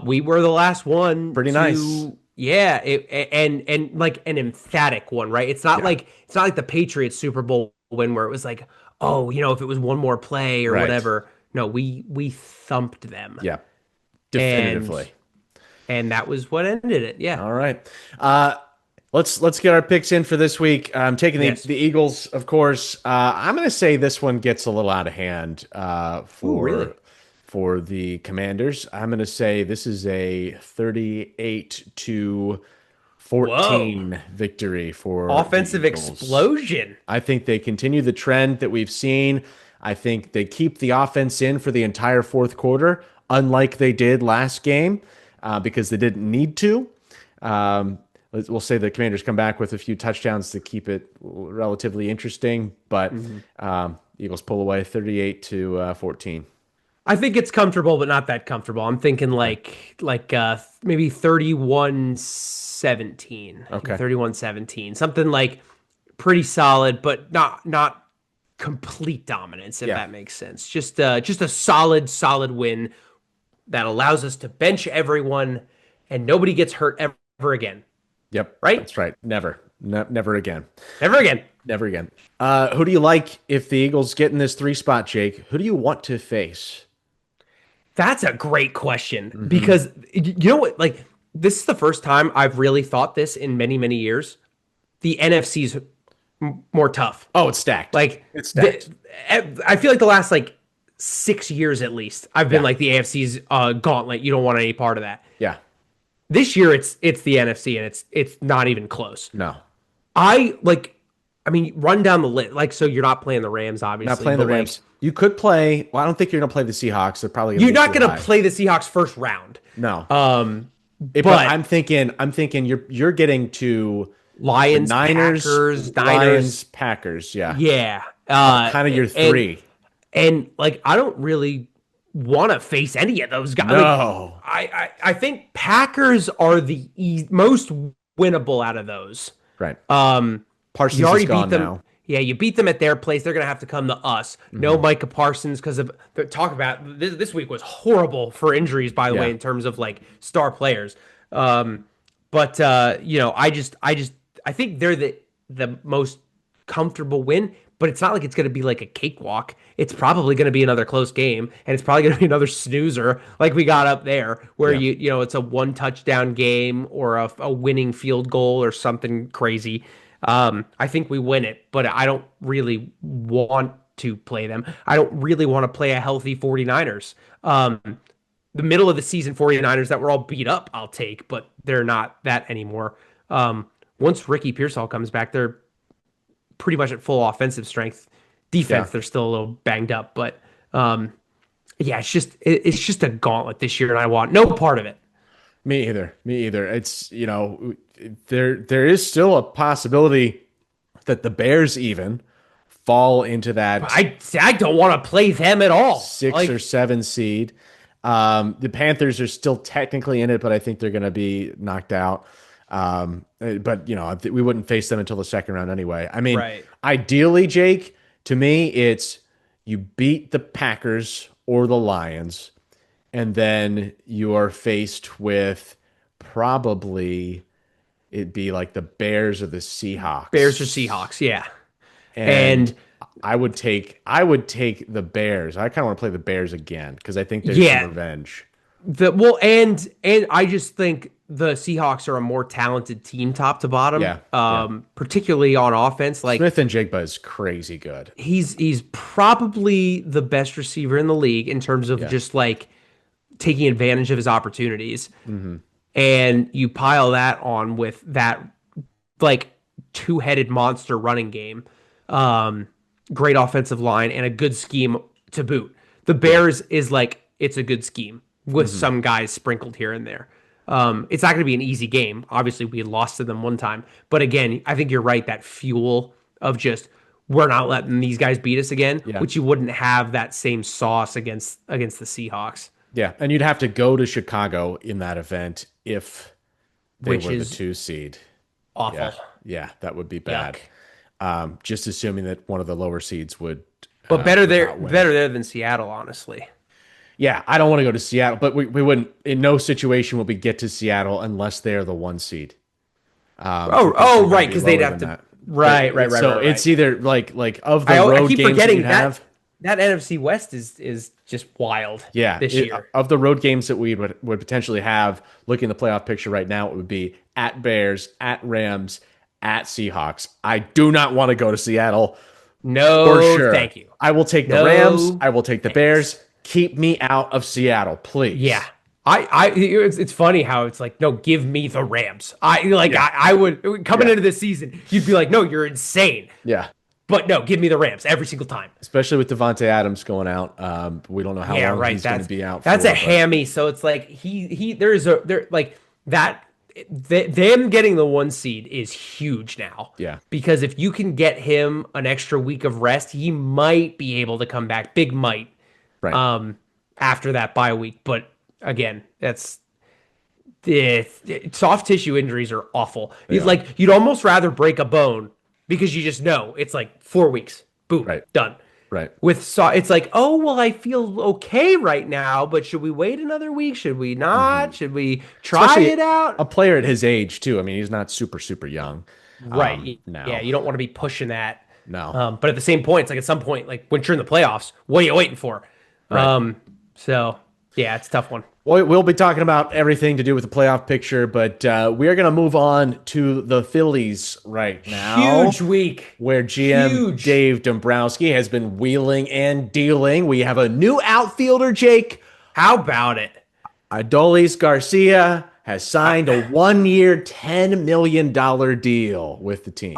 We were the last one Pretty nice. to yeah, and like an emphatic one, right? Yeah. It's not like the Patriots Super Bowl win where it was like, oh, if it was one more play or Right. whatever. No, we thumped them. Yeah. And Definitively. that was what ended it. Yeah. All right. Uh, let's get our picks in for this week. I'm taking Yes. the Eagles, of course. I'm going to say this one gets a little out of hand Ooh, really? for the Commanders. I'm going to say this is a 38 to Whoa. 14 victory for the Offensive Eagles. explosion. I think they continue the trend that we've seen. I think they keep the offense in for the entire fourth quarter, unlike they did last game, because they didn't need to. Um, we'll say the Commanders come back with a few touchdowns to keep it relatively interesting, but Mhm. Eagles pull away 38 to 14. I think it's comfortable, but not that comfortable. I'm thinking Okay. maybe 31-17. I think Okay. 31-17. Something like pretty solid, but not complete dominance, if Yeah. that makes sense. Just a solid win that allows us to bench everyone and nobody gets hurt ever again. Yep. Right? That's right. Never. Never again. Never again. Never again. Who do you like if the Eagles get in this three spot, Jake? Who do you want to face? That's a great question Hmm. because you know what? Like, this is the first time I've really thought this in many, many years. The NFC's more tough. Oh, it's stacked. Like, It's the, stacked. I feel like the last like 6 years at least, I've been Yeah. like the AFC's gauntlet. You don't want any part of that. Yeah. This year, it's the NFC, and it's not even close. No. I like, I mean, run down the list. Like, so you're not playing the Rams, Not obviously, playing the but like, Rams. You could play. Well, I don't think you're going to play the Seahawks. They're probably going to you're be not too gonna high. play the Seahawks first round. No. Um, But but I'm thinking you're getting to the Lions, Niners, Packers, Lions, Niners. Packers. Yeah. Yeah. Kind of your And three. like I don't really want to face any of those guys. Like No. I think Packers are the most winnable out of those. Right. You Parsons is already beat gone them. now. Yeah, you beat them at their place. They're gonna have to come to us. No Hmm. Micah Parsons because of talk about this week was horrible for injuries, by the way, Yeah. in terms of like star players. Um, but I think they're the most comfortable win. But it's not like it's gonna be like a cakewalk. It's probably gonna be another close game, and it's probably gonna be another snoozer like we got up there, where Yeah. it's a one touchdown game or a winning field goal or something crazy. I think we win it, but I don't really want to play them. I don't really want to play a healthy 49ers. The middle of the season 49ers that were all beat up, I'll take, but they're not that anymore. Once Ricky Pearsall comes back, they're pretty much at full offensive strength. Yeah. Defense, they're still a little banged up, but yeah, it's just a gauntlet this year, and I want no part of it. Me either. Me either. It's, there is still a possibility that the Bears even fall into that I don't want to play them at all. 6 or 7 seed. The Panthers are still technically in it, but I think they're going to be knocked out. But we wouldn't face them until the second round anyway. I mean, Right. ideally, Jake, to me, it's you beat the Packers or the Lions, and then you are faced with probably it'd be like the Bears or the Bears or Seahawks. Seahawks, yeah. And And I would take the Bears. I kind of want to play the Bears again because I think there's some yeah, revenge. And I just think the Seahawks are a more talented team top to bottom. Yeah, yeah. Particularly on offense. Like Smith-Njigba is crazy good. he's probably the best receiver in the league in terms of Yeah. just like taking advantage of his opportunities. Hmm. And you pile that on with that like two-headed monster running game, um, great offensive line, and a good scheme to boot. The Yeah. Bears is like it's a good scheme with Hmm. some guys sprinkled here and there. It's not going to be an easy game. Obviously, we lost to them one time, but again, I think you're right. That fuel of just we're not letting these guys beat us again, Yeah. which you wouldn't have that same sauce against the Seahawks, Yeah. And you'd have to go to Chicago in that event if they which were the is 2 seed. awful. Yeah. Yeah. That would be Yuck. bad. Just assuming that one of the lower seeds would But better there, not win. better there than Seattle, honestly. Yeah, I don't want to go to Seattle, but we wouldn't, in no situation would we get to Seattle unless they're the 1 seed. Because we're gonna Right, be because they'd lower have than to. that. So Right. it's either like of the I road keep games that forgetting we'd have. that NFC West is just wild. Yeah, This year. of the road games that we would potentially have, looking at the playoff picture right now, it would be at Bears, at Rams, at Seahawks. I do not want to go to Seattle No, for sure. thank you. I will take the No, Rams. I will take the thanks. Bears. Keep me out of Seattle, please. Yeah. It's funny how it's like, no, give me the Rams. I would coming Yeah. into this season, you'd be like, no, you're insane. Yeah. But no, give me the Rams every single time. Especially with Devontae Adams going out. We don't know how Yeah, long right. he's going to be out That's for. a hammy. So it's like there like that. Them getting the 1 seed is huge now. Yeah. Because if you can get him an extra week of rest, he might be able to come back. Big might. Right. After that bye week. But again, that's the soft tissue injuries are awful. It's like you'd almost rather break a bone because you just know it's like 4 weeks. Boom. Right. Done. Right. It's like, oh well, I feel okay right now, but should we wait another week? Should we not? Should we try Especially it out? a player at his age too. I mean, he's not super young. Right. Now. Yeah, you don't want to be pushing that. No. But at the same point, it's like at some point, like when you're in the playoffs, what are you waiting for? Right. So yeah, it's a tough one. Well, we'll be talking about everything to do with the playoff picture, but we are going to move on to the Phillies right now. Huge week. Where GM Huge. Dave Dombrowski has been wheeling and dealing. We have a new outfielder, Jake. How about it? Adolis Garcia has signed a 1-year, $10 million deal with the team.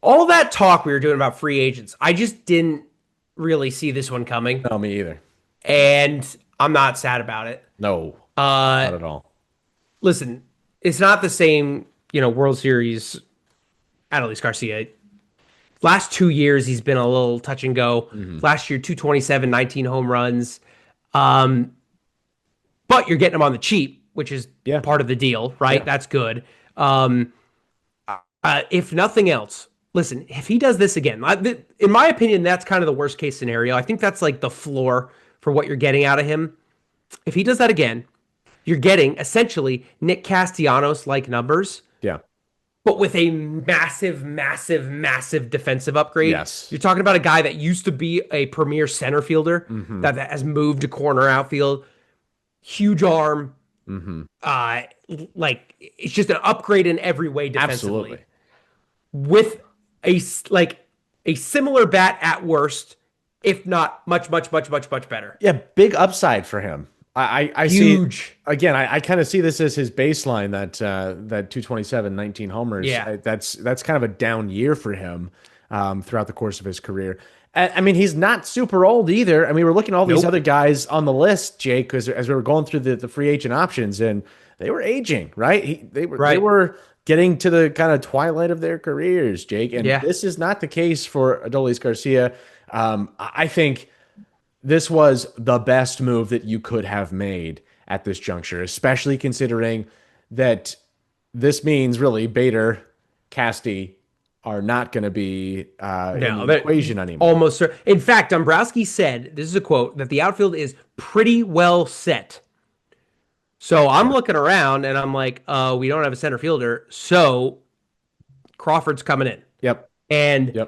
All that talk we were doing about free agents, I just didn't really see this one coming. No, me either. And I'm not sad about it. No, not at all. Listen, it's not the same, World Series Adolis Garcia. Last 2 years, he's been a little touch and go. Last year, 227, 19 home runs. But you're getting him on the cheap, which is part of the deal, right? Yeah. That's good. If nothing else, listen, if he does this again, in my opinion, that's kind of the worst case scenario. I think that's like the floor for what you're getting out of him. If he does that again, you're getting essentially Nick Castellanos-like numbers. Yeah. But with a massive, massive, massive defensive upgrade. Yes. You're talking about a guy that used to be a premier center fielder that has moved to corner outfield. Huge arm. Like it's just an upgrade in every way defensively. Absolutely. With a similar bat at worst, if not much better. Yeah, big upside for him. I Huge. see again. I kind of see this as his baseline. That 227, 19 homers. Yeah. That's kind of a down year for him throughout the course of his career. I mean, he's not super old either. I mean, we're looking at all these other guys on the list, Jake, as we were going through the free agent options, and they were aging, right? They were getting to the kind of twilight of their careers, Jake. And this is not the case for Adolis Garcia. I think this was the best move that you could have made at this juncture, especially considering that this means really Bader, Casty are not going to be in the equation anymore. Almost. In fact, Dombrowski said, this is a quote, that the outfield is pretty well set. So I'm looking around and I'm like, we don't have a center fielder. So Crawford's coming in. Yep. And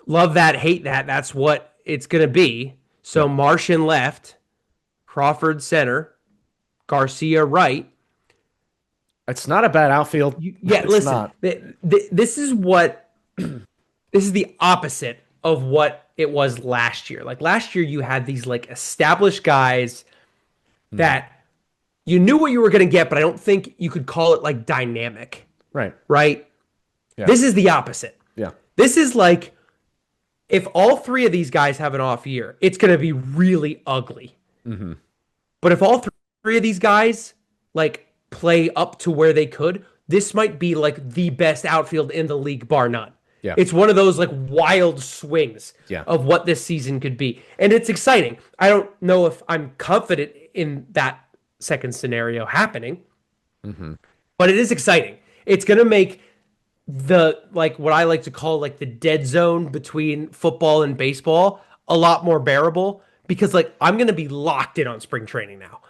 love that, hate that. That's what it's going to be. So Martian left. Crawford center, Garcia right. It's not a bad outfield. Yeah, It's listen, not. this is what this is the opposite of what it was last year. Like last year, you had these like established guys that you knew what you were going to get, but I don't think you could call it like dynamic, Right. right? Yeah. This is the opposite. Yeah. This is like if all three of these guys have an off year, it's going to be really ugly. But if all three of these guys like play up to where they could, this might be like the best outfield in the league, bar none. Yeah. It's one of those like wild swings Yeah. of what this season could be. And it's exciting. I don't know if I'm confident in that second scenario happening, but it is exciting. It's going to make the, like what I like to call like the dead zone between football and baseball a lot more bearable because like I'm going to be locked in on spring training now.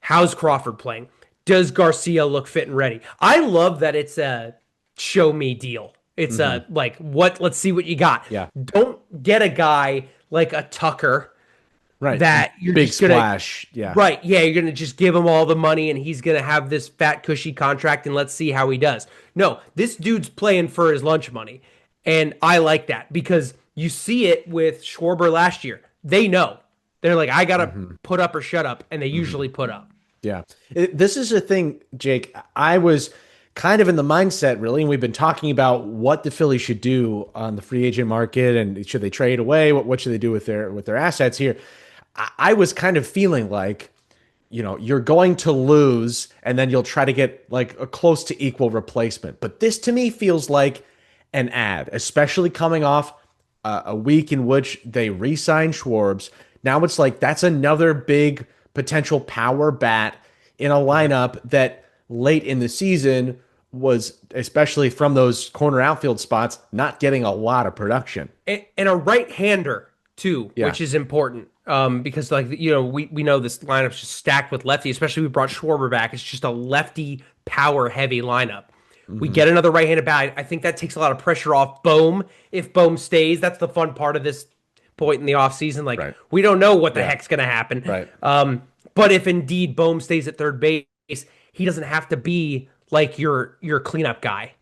How's Crawford playing? Does Garcia look fit and ready? I love that it's a show me deal. It's a like what, let's see what you got. Yeah. Don't get a guy like a Tucker Right. that you're big just gonna, splash. Yeah. right. Yeah, you're gonna just give him all the money and he's gonna have this fat cushy contract and let's see how he does. No, this dude's playing for his lunch money. And I like that because you see it with Schwarber last year. They know. They're like, I gotta put up or shut up, and they usually put up. Yeah. This is a thing, Jake. I was kind of in the mindset, really, and we've been talking about what the Phillies should do on the free agent market and should they trade away? What should they do with their assets here? I was kind of feeling like, you're going to lose and then you'll try to get like a close to equal replacement. But this to me feels like an ad, especially coming off a week in which they re-signed Schwarbs. Now it's like that's another big potential power bat in a lineup that late in the season was, especially from those corner outfield spots, not getting a lot of production. And a right-hander, too, which is important. Because, like, we know this lineup's just stacked with lefty, especially we brought Schwarber back. It's just a lefty power-heavy lineup. We get another right-handed bat. I think that takes a lot of pressure off Bohm. If Bohm stays, that's the fun part of this point in the offseason. Like, we don't know what the heck's going to happen. Right. But if indeed Bohm stays at third base, he doesn't have to be like your cleanup guy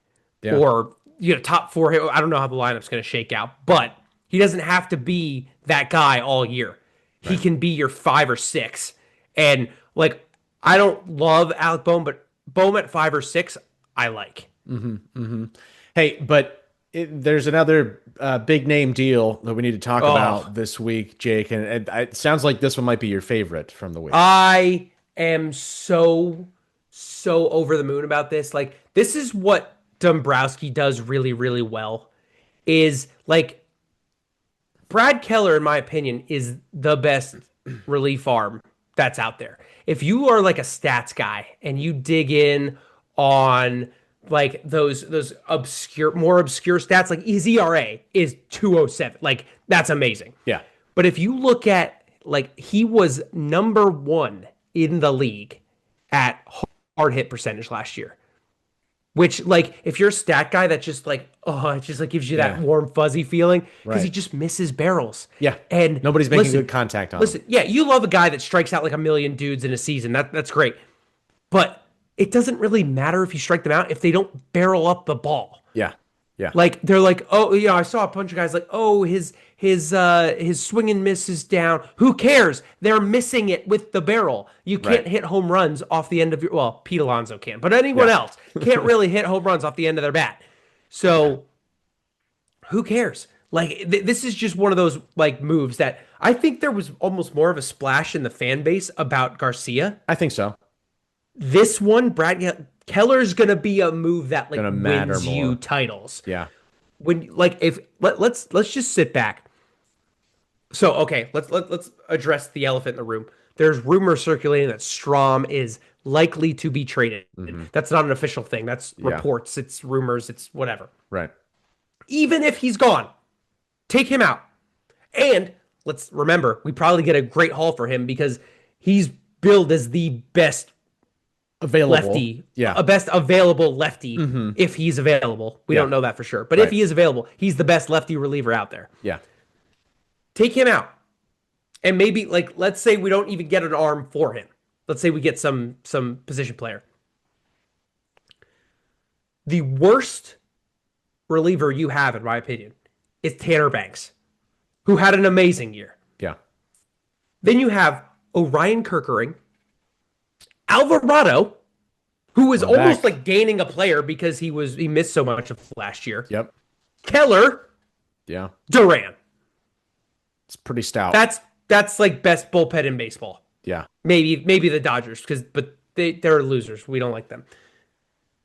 or top four. I don't know how the lineup's going to shake out, but he doesn't have to be that guy all year. He can be your 5 or 6. And like, I don't love Alec Bohm, but Bohm at 5 or 6, I like. Hey, but there's another big name deal that we need to talk about this week, Jake. And it sounds like this one might be your favorite from the week. I am so over the moon about this. Like, this is what Dombrowski does really, really well is like Brad Keller, in my opinion, is the best relief arm that's out there. If you are like a stats guy and you dig in on like those more obscure stats, like his ERA is 207. Like, that's amazing. Yeah. But if you look at, like, he was number 1 in the league at hard hit percentage last year. Which, like, if you're a stat guy that just like, it just like gives you that warm, fuzzy feeling because he just misses barrels. Yeah. And nobody's making good contact on him. Yeah, you love a guy that strikes out like a million dudes in a season. That's great. But it doesn't really matter if you strike them out if they don't barrel up the ball. Yeah. Yeah. Like, they're like, I saw a bunch of guys like, his swing and miss is down. Who cares? They're missing it with the barrel. You can't hit home runs off the end of Pete Alonso can, but anyone else can't really hit home runs off the end of their bat. So who cares? Like, this is just one of those like moves that I think there was almost more of a splash in the fan base about Garcia. I think so. This one, Brad Keller's gonna be a move that like wins more. you titles. Yeah. When like if let's just sit back. So okay, let's address the elephant in the room. There's rumors circulating that Strom is likely to be traded. That's not an official thing. That's reports. It's rumors. It's whatever. Right. Even if he's gone, take him out. And let's remember, we probably get a great haul for him because he's billed as the best available lefty, a best available lefty if he's available. We don't know that for sure. But if he is available, he's the best lefty reliever out there. Yeah. Take him out. and maybe like let's say we don't even get an arm for him. Let's say we get some position player. The worst reliever you have, in my opinion, is Tanner Banks, who had an amazing year. Yeah. Then you have Orion Kerkering, Alvarado, who was almost like gaining a player because he missed so much of last year. Yep. Keller. Yeah. Duran. It's pretty stout. That's like best bullpen in baseball. Yeah. Maybe the Dodgers, but they're losers. We don't like them.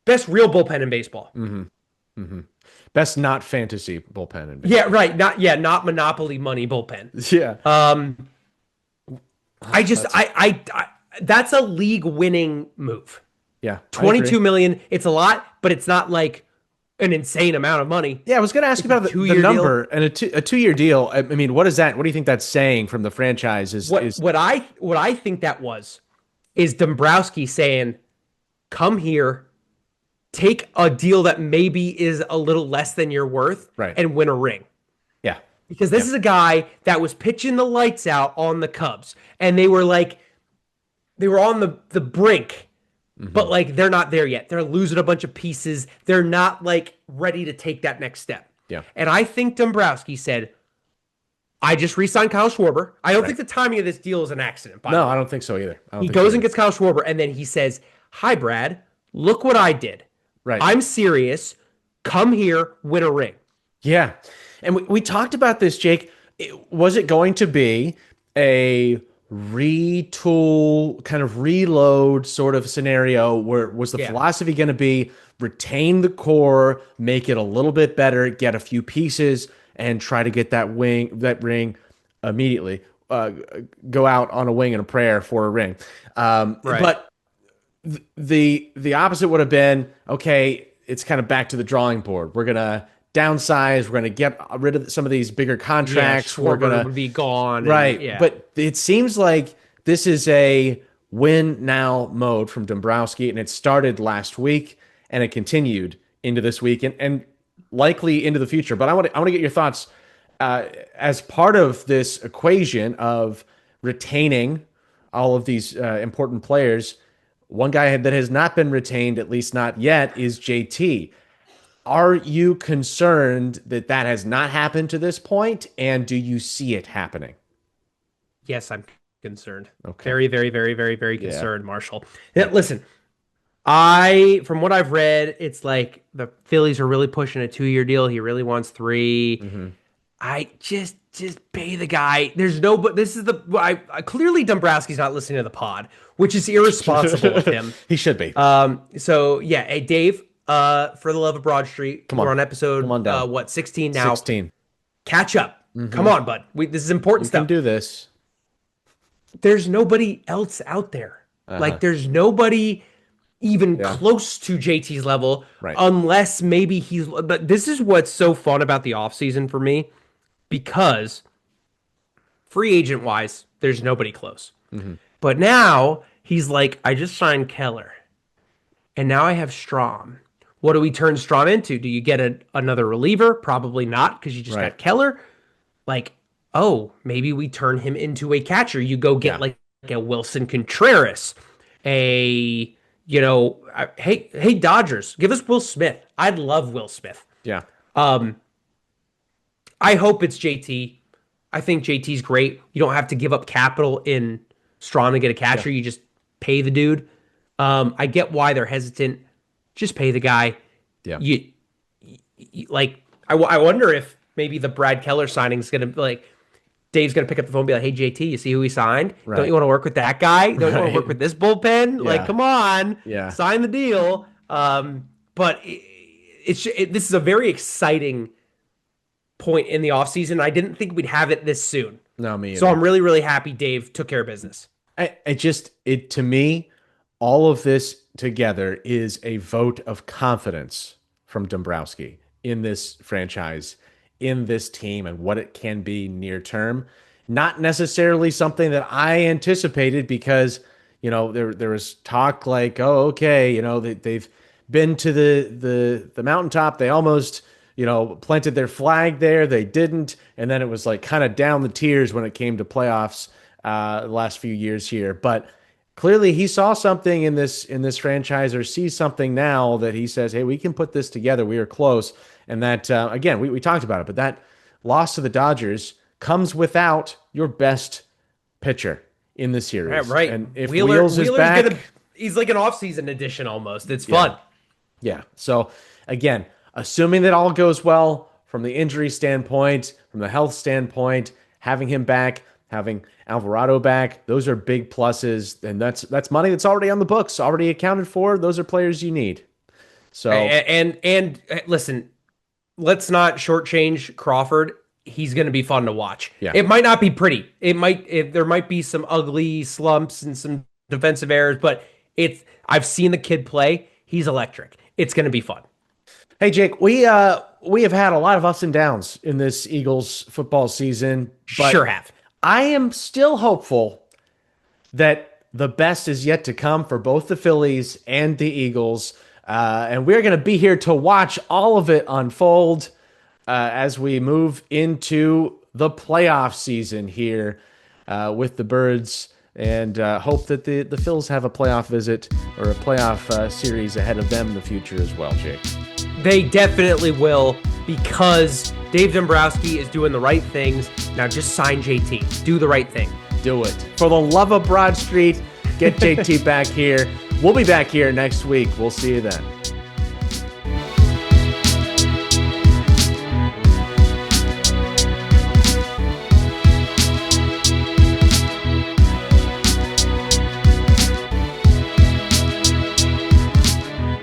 Best real bullpen in baseball. Mm-hmm. Mm-hmm. Best not fantasy bullpen in baseball. Yeah, right. Not Monopoly money bullpen. Yeah. That's a league winning move. Yeah. 22 million. It's a lot, but it's not like an insane amount of money. Yeah, I was going to ask you about the number deal. And a 2-year deal. I mean, what is that? What do you think that's saying from the franchise? What I think that is Dombrowski saying, "Come here, take a deal that maybe is a little less than you're worth, right, and win a ring." Yeah, because this is a guy that was pitching the lights out on the Cubs, and they were on the brink. Mm-hmm. But like they're not there yet. They're losing a bunch of pieces. They're not like ready to take that next step. Yeah. And I think Dombrowski said, I just re-signed Kyle Schwarber. I don't think the timing of this deal is an accident. No, I don't think so either. He goes and gets Kyle Schwarber, and then he says, "Hi, Brad. Look what I did. Right. I'm serious. Come here, win a ring." Yeah. And we talked about this, Jake. Was it going to be a retool, kind of reload sort of scenario where was the philosophy going to be retain the core, make it a little bit better, get a few pieces, and try to get that ring immediately, go out on a wing and a prayer for a ring. Right. But the opposite would have been, okay, it's kind of back to the drawing board. We're going to downsize. We're going to get rid of some of these bigger contracts. We're going to be gone. Right. But it seems like this is a win now mode from Dombrowski, and it started last week and it continued into this week and likely into the future. But I want to get your thoughts as part of this equation of retaining all of these important players. One guy that has not been retained, at least not yet, is JT. Are you concerned that has not happened to this point, and do you see it happening? Yes, I'm concerned. Okay. Very, very, very, very, very concerned, Marshall. Listen, from what I've read, it's like the Phillies are really pushing a 2-year deal. He really wants 3. Mm-hmm. I just pay the guy. There's no, but this is clearly Dombrowski's not listening to the pod, which is irresponsible of him. He should be. So yeah, hey Dave. For the love of Broad Street, we're on episode 16 now. 16. Catch up. Mm-hmm. Come on, bud. This is important stuff. We can do this. There's nobody else out there. Like there's nobody even close to JT's level, unless maybe but this is what's so fun about the offseason for me, because free agent wise, there's nobody close. Mm-hmm. But now he's like, I just signed Keller, and now I have Strahm. What do we turn Strahm into? Do you get another reliever? Probably not, because you just got Keller. Like, maybe we turn him into a catcher. You go get like a Wilson Contreras, hey Dodgers, give us Will Smith. I'd love Will Smith. Yeah. I hope it's JT. I think JT's great. You don't have to give up capital in Strahm to get a catcher. You just pay the dude. I get why they're hesitant. Just pay the guy. Yeah. I wonder if maybe the Brad Keller signing is going to Dave's going to pick up the phone and be like, hey, JT, you see who he signed? Right. Don't you want to work with that guy? Don't you want to work with this bullpen? Yeah. Come on. Yeah. Sign the deal. But this is a very exciting point in the offseason. I didn't think we'd have it this soon. No, me either. So I'm really, really happy Dave took care of business. To me, all of this together is a vote of confidence from Dombrowski in this franchise, in this team, and what it can be near term. Not necessarily something that I anticipated, because there was talk like, they've been to the mountaintop, they almost planted their flag there. They didn't. And then it was like kind of down the tiers when it came to playoffs the last few years here. But clearly he saw something in this franchise, or sees something now that he says, hey, we can put this together. We are close. And that, again, we talked about it, but that loss to the Dodgers comes without your best pitcher in the series. Right. And if Wheels is back, he's like an offseason edition almost. It's fun. Yeah. So again, assuming that all goes well from the injury standpoint, from the health standpoint, having him back, having Alvarado back, those are big pluses. And that's money that's already on the books, already accounted for. Those are players you need. So and listen, let's not shortchange Crawford. He's going to be fun to watch. Yeah. It might not be pretty. There might be some ugly slumps and some defensive errors, but I've seen the kid play. He's electric. It's going to be fun. Hey, Jake, we have had a lot of ups and downs in this Eagles football season. But sure have. I am still hopeful that the best is yet to come for both the Phillies and the Eagles. And we're going to be here to watch all of it unfold as we move into the playoff season here with the Birds, and hope that the Phils have a playoff visit or a playoff series ahead of them in the future as well, Jake. They definitely will, because Dave Dombrowski is doing the right things. Now just sign JT. Do the right thing. Do it. For the love of Broad Street, get JT back here. We'll be back here next week. We'll see you then.